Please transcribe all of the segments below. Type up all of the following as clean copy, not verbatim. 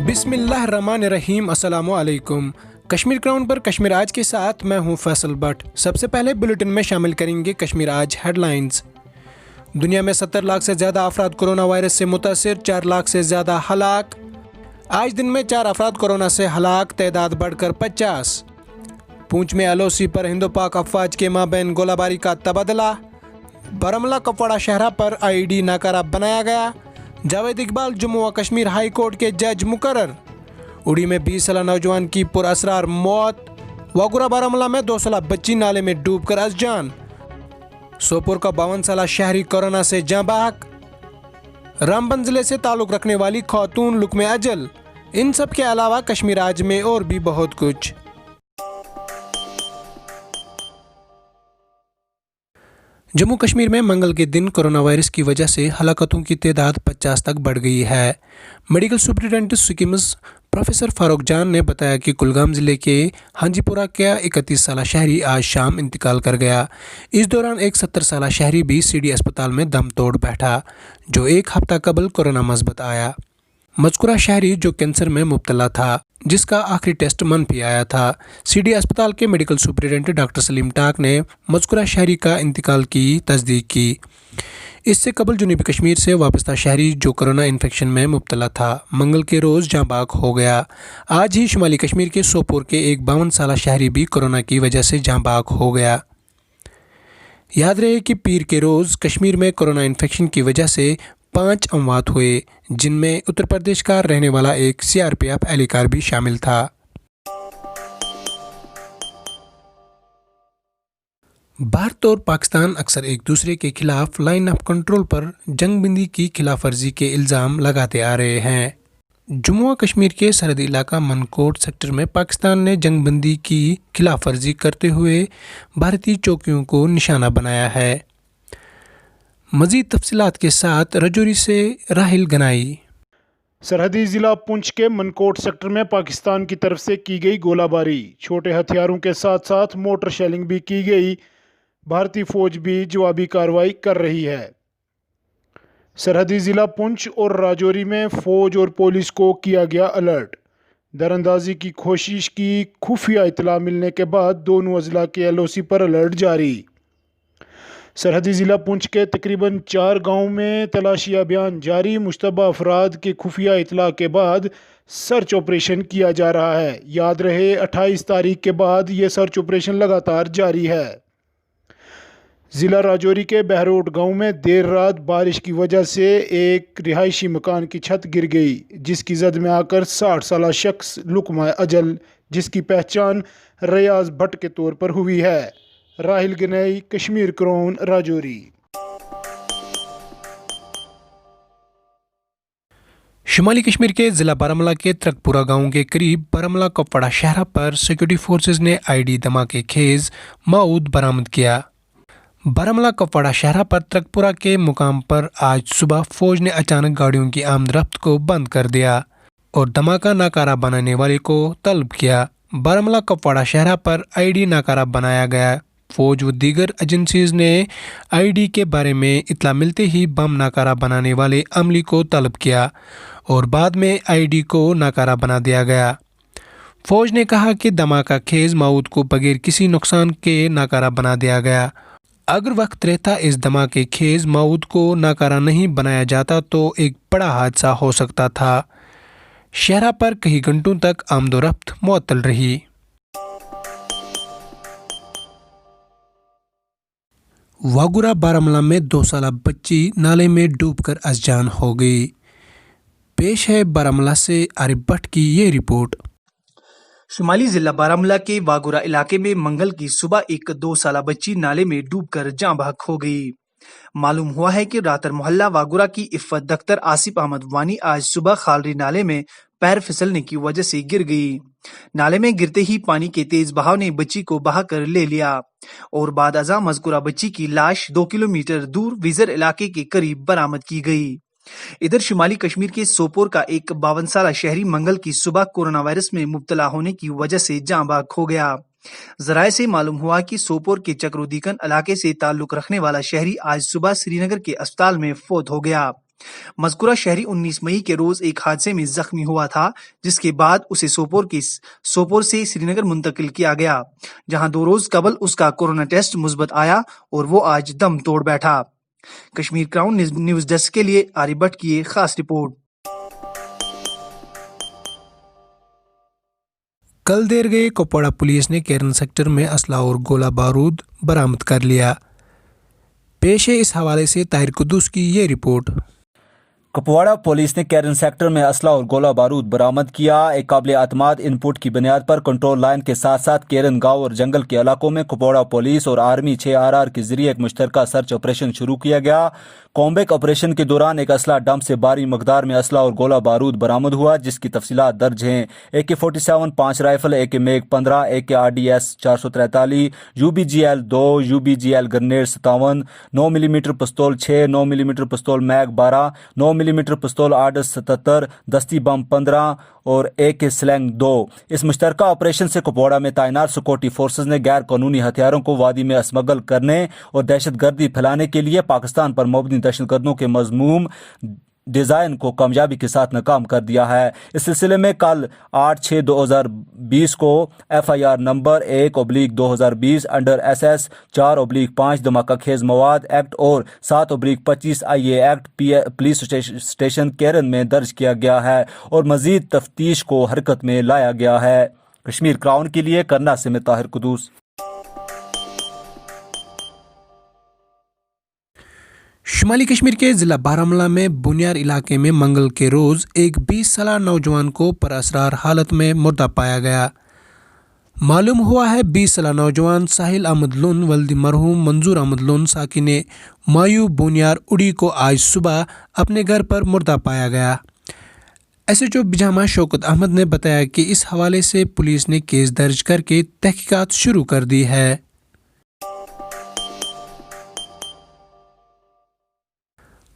बिस्मिल्लाहिर्रहमानिर्रहीम। अस्सलामु अलैकुम। कश्मीर क्राउन पर कश्मीर आज के साथ मैं हूं फैसल भट्ट। सबसे पहले बुलेटिन में शामिल करेंगे कश्मीर आज हेडलाइंस। दुनिया में 70 लाख से ज़्यादा अफराद कोरोना वायरस से मुतासिर, 4 लाख से ज़्यादा हलाक। आज दिन में 4 अफराद कोरोना से हलाक, तादाद बढ़कर 50। पूंछ में LOC पर हिंदो पाक अफवाज के माबैन गोलाबारी का तबादला। बारामूला कुपवाड़ा शहरा पर IED नाकारा बनाया गया। जावेद इकबाल जम्मू व कश्मीर हाई कोर्ट के जज मुकर्रर। उड़ी में 20 साल नौजवान की पुरअसरार मौत। वागुरा बारामूला में 2 साल बच्ची नाले में डूबकर अज़जान। सोपोर का 52 साल शहरी कोरोना से जाँ बहक। रामबन जिले से ताल्लुक़ रखने वाली खातून लुक में अजल। इन सब के अलावा कश्मीर आज में और भी बहुत कुछ। जम्मू कश्मीर में मंगल के दिन कोरोना वायरस की वजह से हलाकतों की तादाद 50 तक बढ़ गई है। Medical superintendent Sikkim's professor Farooq जान ने बताया कि कुलगाम ज़िले के हांजीपुरा का 31 साल शहरी आज शाम इंतकाल कर गया। इस दौरान एक 70 साल शहरी भी CD अस्पताल में दम तोड़ बैठा, जो एक हफ्ता कबल कोरोना मस्बत आया। मज़कूरा शहरी जो कैंसर में मुब्तला था, जिसका आखिरी टेस्ट मनफी आया था। CD अस्पताल के मेडिकल सुपरिटेंडेंट डॉक्टर सलीम टाक ने मज़कूरा शहरी का इंतकाल की तस्दीक की। इससे कबल जनूबी कश्मीर से वाबस्ता शहरी जो कोरोना इन्फेक्शन में मुब्तला था, मंगल के रोज़ जाँ बाग हो गया। आज ही शुमाली कश्मीर के सोपोर के एक 52 साल शहरी भी कोरोना की वजह से जाँ बाग हो गया। याद रहे कि पीर के रोज़ कश्मीर में कोरोना इन्फेक्शन की वजह से 5 अमवात हुए, जिनमें उत्तर प्रदेश का रहने वाला एक CRPF एहलकार भी शामिल था। भारत और पाकिस्तान अक्सर एक दूसरे के खिलाफ लाइन ऑफ कंट्रोल पर जंगबंदी की खिलाफ वर्जी के इल्ज़ाम लगाते आ रहे हैं। जम्मू व कश्मीर के सरहदी इलाका मनकोट सेक्टर में पाकिस्तान ने जंगबंदी की खिलाफ वर्जी करते हुए भारतीय चौकियों को निशाना बनाया है। मज़ीद तफसीलात के साथ रजौरी से राहिल गनाई। सरहदी ज़िला पुंछ के मनकोट सेक्टर में पाकिस्तान की तरफ से की गई गोलाबारी, छोटे हथियारों के साथ साथ मोटर शेलिंग भी की गई। भारतीय फौज भी जवाबी कार्रवाई कर रही है। सरहदी ज़िला पुंछ और राजौरी में फ़ौज और पुलिस को किया गया अलर्ट। दरअंदाजी की कोशिश की खुफिया इतला मिलने के बाद दोनों अजला के LOC पर अलर्ट जारी। सरहदी ज़िला पुंछ के तकरीबन 4 गाँव में तलाशी अभियान जारी। मुश्तबा अफराद के खुफिया इतला के बाद सर्च ऑपरेशन किया जा रहा है। याद रहे 28 तारीख के बाद ये सर्च ऑपरेशन लगातार जारी है। ज़िला राजौरी के बहरोट गांव में देर रात बारिश की वजह से एक रिहायशी मकान की छत गिर गई, जिसकी जद में आकर 60 साल शख्स लुकमा अजल, जिसकी पहचान रियाज भट्ट के तौर पर हुई है। राहिल गनई, कश्मीर क्राउन, राजौरी। शुमाली कश्मीर के ज़िला बारामूला के त्रकपुरा गांव के करीब बारामूला कुपवाड़ा शहरा पर सिक्योरिटी फोर्सेस ने IED धमाके खेज मऊद बरामद किया। बारामूला कुपवाड़ा शहरा पर त्रकपुरा के मुकाम पर आज सुबह फौज ने अचानक गाड़ियों की आमद-रफ्त को बंद कर दिया और धमाका नाकारा बनाने वाले को तलब किया। बारामूला कुपवाड़ा शहरा पर IED नाकारा बनाया गया। फौज व दीगर एजेंसीज ने IED के बारे में इत्तला मिलते ही बम नाकारा बनाने वाले अमली को तलब किया और बाद में IED को नाकारा बना दिया गया। फौज ने कहा कि धमाका खेज मऊद को बगैर किसी नुकसान के नाकारा बना दिया गया। अगर वक्त रहता इस धमाके खेज मऊद को नाकारा नहीं बनाया जाता तो एक बड़ा हादसा हो सकता था। शहरा पर कई घंटों तक आमदोरफ्त मुअत्तल रही। वागुरा बारामूला में 2 साल बच्ची नाले में डूबकर अज़जान हो गई। पेश है बारामूला से आरिफ भट्ट की ये रिपोर्ट। शुमाली जिला बारामूला के वागुरा इलाके में मंगल की सुबह एक 2 साल बच्ची नाले में डूबकर जाँ बहक हो गई। मालूम हुआ है कि रातर मोहल्ला वागुरा की इफ़्फ़त दख्तर आसिफ अहमद वानी आज सुबह खालरी नाले में पैर फिसलने की वजह से गिर गई। नाले में गिरते ही पानी के तेज बहाव ने बच्ची को बहा कर ले लिया और बाद अज़ा मज़कूरा बच्ची की लाश 2 किलोमीटर दूर विजर इलाके के करीब बरामद की गई। इधर शुमाली कश्मीर के सोपोर का एक 52 साल शहरी मंगल की सुबह कोरोना वायरस में मुब्तला होने की वजह से जाँ बाग हो गया। जराये से मालूम हुआ कि सोपोर के चक्रोदीकन इलाके से ताल्लुक रखने वाला शहरी आज सुबह श्रीनगर के अस्पताल में फौत हो गया। مذکورہ شہری 19 مئی کے روز ایک حادثے میں زخمی ہوا تھا، جس کے بعد اسے سوپور سے سری نگر منتقل کیا گیا، جہاں 2 روز قبل اس کا کورونا ٹیسٹ مثبت آیا اور وہ آج دم توڑ بیٹھا۔ کشمیر کراؤن نیوز ڈیسک کے لیے آری بٹ کی یہ خاص رپورٹ۔ کل دیر گئے کپواڑہ پولیس نے کیرن سیکٹر میں اسلحہ اور گولہ بارود برآمد کر لیا۔ پیش ہے اس حوالے سے طاہر قدوس کی یہ رپورٹ۔ کپواڑہ پولیس نے کیرن سیکٹر میں اسلحہ اور گولہ بارود برآمد کیا۔ ایک قابل اعتماد ان پٹ کی بنیاد پر کنٹرول لائن کے ساتھ ساتھ کیرن گاؤں اور جنگل کے علاقوں میں کپواڑہ پولیس اور آرمی 6RR کے ذریعے ایک مشترکہ سرچ آپریشن شروع کیا گیا۔ کومبیک آپریشن کے دوران ایک اسلحہ ڈمپ سے بھاری مقدار میں اسلحہ اور گولہ بارود برآمد ہوا، جس کی تفصیلات درج ہیں۔ AK-47 5 rifle, AK MiG-15، AK-RDS 443، UBGL 2، UBGL grenade 57، 9 ملی میٹر پستول 6، 9 ملی میٹر پستول میگ 12، 9 ملی میٹر پستول آرڈس 77، دستی بم 15 اور AK سلنگ 2۔ اس مشترکہ آپریشن سے کپواڑہ میں تعینات سیکورٹی فورسز نے غیر قانونی ہتھیاروں کو وادی میں اسمگل کرنے اور دہشت گردی پھیلانے کے لیے پاکستان پر مبنی دہشت گردوں کے مذموم ڈیزائن کو کامیابی کے ساتھ ناکام کر دیا ہے۔ اس سلسلے میں کل 8/6/2020 کو FIR نمبر 1/2020 انڈر SS 4/5 دھماکہ خیز مواد ایکٹ اور 7/25 IA act police station Keran میں درج کیا گیا ہے اور مزید تفتیش کو حرکت میں لایا گیا ہے۔ کشمیر کراؤن کے لیے کرنا سے میں طاہر قدوس۔ شمالی کشمیر کے ضلع بارہمولہ میں بونیار علاقے میں منگل کے روز ایک 20 سالہ نوجوان کو پراسرار حالت میں مردہ پایا گیا۔ معلوم ہوا ہے 20 سالہ نوجوان ساحل احمد لون ولد مرحوم منظور احمد لون ساکن مایو بونیار اڑی کو آج صبح اپنے گھر پر مردہ پایا گیا۔ SHO بجامہ شوکت احمد نے بتایا کہ اس حوالے سے پولیس نے کیس درج کر کے تحقیقات شروع کر دی ہے۔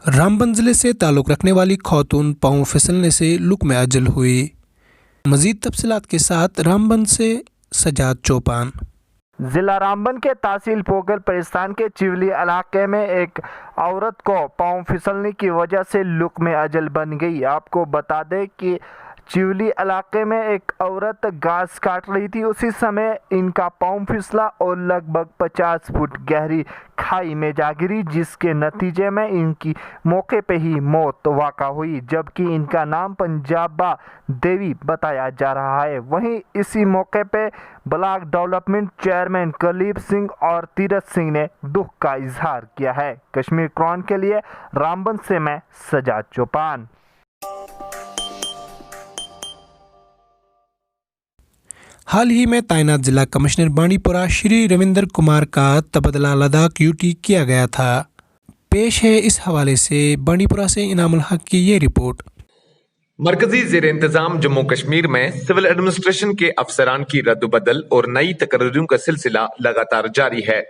رامبن ضلع سے تعلق رکھنے والی خاتون پاؤں پھسلنے سے لقمہ اجل ہوئی۔ مزید تفصیلات کے ساتھ رامبن سے سجاد چوپان۔ ضلع رامبن کے تحصیل پوگل پرستان کے چیولی علاقے میں ایک عورت کو پاؤں پھسلنے کی وجہ سے لقمہ اجل بن گئی۔ آپ کو بتا دیں کہ چیولی علاقے میں ایک عورت گھاس کاٹ رہی تھی، اسی سمے ان کا پاؤں پھسلا اور لگ بھگ 50 فٹ گہری کھائی میں جا گری، جس کے نتیجے میں ان کی موقع پہ ہی موت واقع ہوئی، جبکہ ان کا نام پنجابا دیوی بتایا جا رہا ہے۔ وہیں اسی موقع پہ block development chairman Kuldeep Singh اور تیرتھ سنگھ نے دکھ کا اظہار کیا ہے۔ کشمیر کراؤن کے لیے رامبن سے میں سجاد چوپان۔ حال ہی میں تعینات ضلع کمشنر بانڈی پورہ شری روندر کمار کا تبادلہ لداخ UT کیا گیا تھا۔ پیش ہے اس حوالے سے بانڈی پورہ سے انعام الحق کی یہ رپورٹ۔ مرکزی زیر انتظام جموں کشمیر میں سول ایڈمنسٹریشن کے افسران کی رد و بدل اور نئی تقرریوں کا سلسلہ لگاتار جاری ہے۔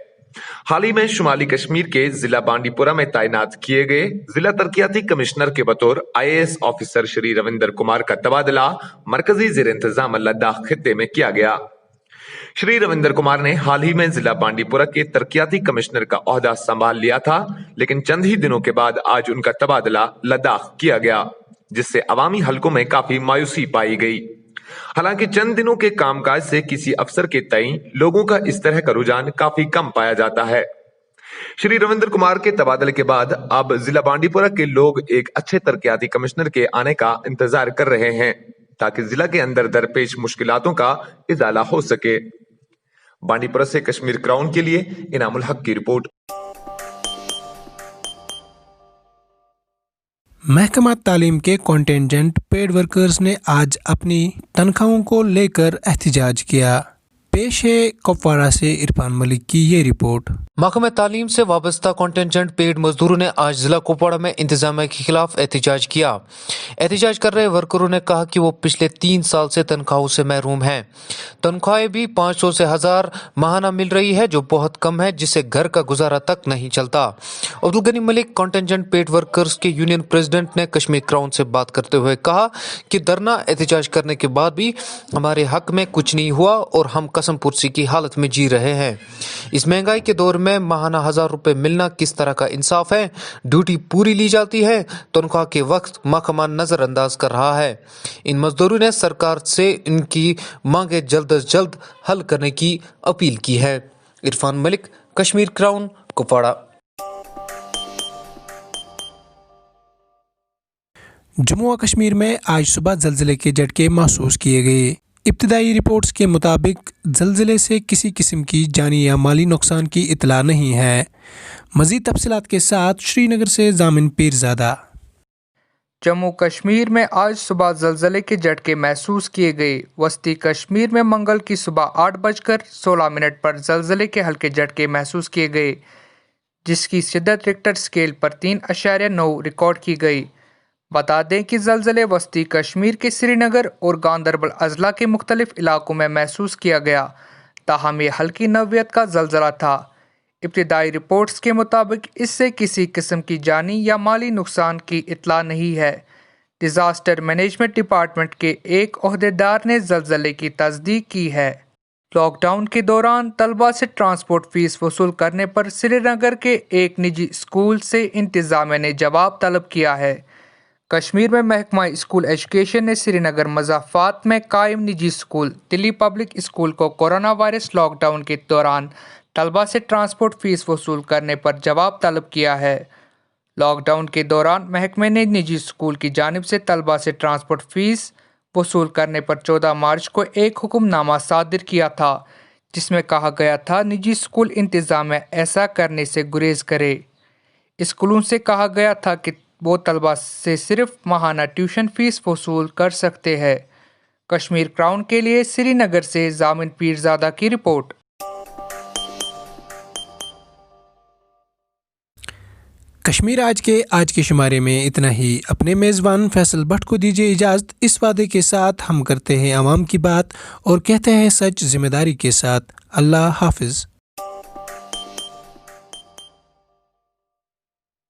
حال ہی میں شمالی کشمیر کے ضلع بانڈی پورہ میں تعینات کیے گئے ضلع ترقیاتی کمشنر کے بطور IAS آفیسر شری روندر کمار کا تبادلہ مرکزی زیر انتظام لداخ خطے میں کیا گیا۔ شری روندر کمار نے حال ہی میں ضلع بانڈی پورہ کے ترقیاتی کمشنر کا عہدہ سنبھال لیا تھا، لیکن چند ہی دنوں کے بعد آج ان کا تبادلہ لداخ کیا گیا، جس سے عوامی حلقوں میں کافی مایوسی پائی گئی۔ حالانکہ چند دنوں کے کام کاج سے کسی افسر کے تئیں لوگوں کا اس طرح کا رجحان کافی کم پایا جاتا ہے۔ شری روندر کمار کے تبادلے کے بعد اب ضلع بانڈی پورہ کے لوگ ایک اچھے ترقیاتی کمشنر کے آنے کا انتظار کر رہے ہیں تاکہ ضلع کے اندر درپیش مشکلاتوں کا ازالہ ہو سکے۔ بانڈی پورہ سے کشمیر کراؤن کے لیے انعام الحق کی رپورٹ۔ محکمہ تعلیم کے کنٹینجنٹ پیڈ ورکرز نے آج اپنی تنخواہوں کو لے کر احتجاج کیا۔ پیش ہے کپواڑہ سے عرفان ملک کی یہ رپورٹ۔ محکمہ تعلیم سے وابستہ کنٹینجنٹ پیڈ مزدوروں نے آج ضلع کپواڑہ میں انتظامیہ کے خلاف احتجاج کیا۔ احتجاج کر رہے ورکروں نے کہا کہ وہ پچھلے 3 سال سے تنخواہوں سے محروم ہیں۔ تنخواہیں بھی 500 سے 1000 ماہانہ مل رہی ہے، جو بہت کم ہے، جس سے گھر کا گزارا تک نہیں چلتا۔ عبدالغنی ملک کنٹینجنٹ پیڈ ورکرز کے یونین پریزیڈنٹ نے کشمیر کراؤن سے بات کرتے ہوئے کہا کہ دھرنا احتجاج کرنے کے بعد بھی ہمارے حق میں کچھ نہیں ہوا اور ہم قسم कसम पुर्सी की हालत में जी रहे हैं। इस महंगाई के दौर में माहाना 1000 रुपए मिलना किस तरह का इंसाफ है? ड्यूटी पूरी ली जाती है, तनख्वाह के वक्त महकमा नजरअंदाज कर रहा है। इन मजदूरों ने सरकार से इनकी मांगे जल्द अज जल्द हल करने की अपील की है। इरफान मलिक, कश्मीर क्राउन, कुपवाड़ा। जम्मू और कश्मीर में आज सुबह जल्जले के झटके महसूस किए गए। इब्तदाई रिपोर्ट्स के मुताबिक जल्जले से किसी किस्म की जानी या माली नुकसान की इतला नहीं है। मज़ीद तफसीलात के साथ श्रीनगर से जामिन पीरज़ादा। जम्मू कश्मीर में आज सुबह जल्जले के झटके महसूस किए गए। वस्ती कश्मीर में मंगल की सुबह 8:16 पर जल्जले के हल्के झटके महसूस किए गए, जिसकी शिद्दत रिक्टर स्केल पर 3.9 रिकॉर्ड की गई। बता दें कि जल्जले वस्ती कश्मीर के श्रीनगर और गांदरबल अजला के मुख्तलिफ इलाकों में महसूस किया गया, ताहम ये हल्की नौयत का जल्जला था। इब्तिदाई रिपोर्ट्स के मुताबिक इससे किसी किस्म की जानी या माली नुकसान की इतला नहीं है। डिज़ास्टर मैनेजमेंट डिपार्टमेंट के एक ओहदेदार ने जल्जले की तस्दीक की है। लॉकडाउन के दौरान तलबा से ट्रांसपोर्ट फीस वसूल करने पर श्रीनगर के एक निजी स्कूल से इंतज़ामिया ने जवाब तलब किया है। कश्मीर में महकमा स्कूल एजुकेशन ने श्रीनगर मज़ाफ़ात में कायम निजी स्कूल दिल्ली पब्लिक स्कूल को कोरोना वायरस लॉकडाउन के दौरान तलबा से ट्रांसपोर्ट फीस वसूल करने पर जवाब तलब किया है। लॉकडाउन के दौरान महकमे ने निजी स्कूल की जानिब से तलबा से ट्रांसपोर्ट फीस वसूल करने पर 14 मार्च को एक हुक्मनामा सादिर किया था, जिसमें कहा गया था निजी स्कूल इंतज़ामिया ऐसा करने से गुरेज करे। स्कूलों से कहा गया था कि वो तलबा से सिर्फ माहाना ट्यूशन फ़ीस वसूल कर सकते हैं। कश्मीर क्राउन के लिए श्रीनगर से जामिन पीरज़ादा की रिपोर्ट। कश्मीर आज के शुमारे में इतना ही। अपने मेज़बान फैसल भट्ट को दीजिए इजाज़त, इस वादे के साथ हम करते हैं आवाम की बात और कहते हैं सच ज़िम्मेदारी के साथ। अल्लाह हाफिज़।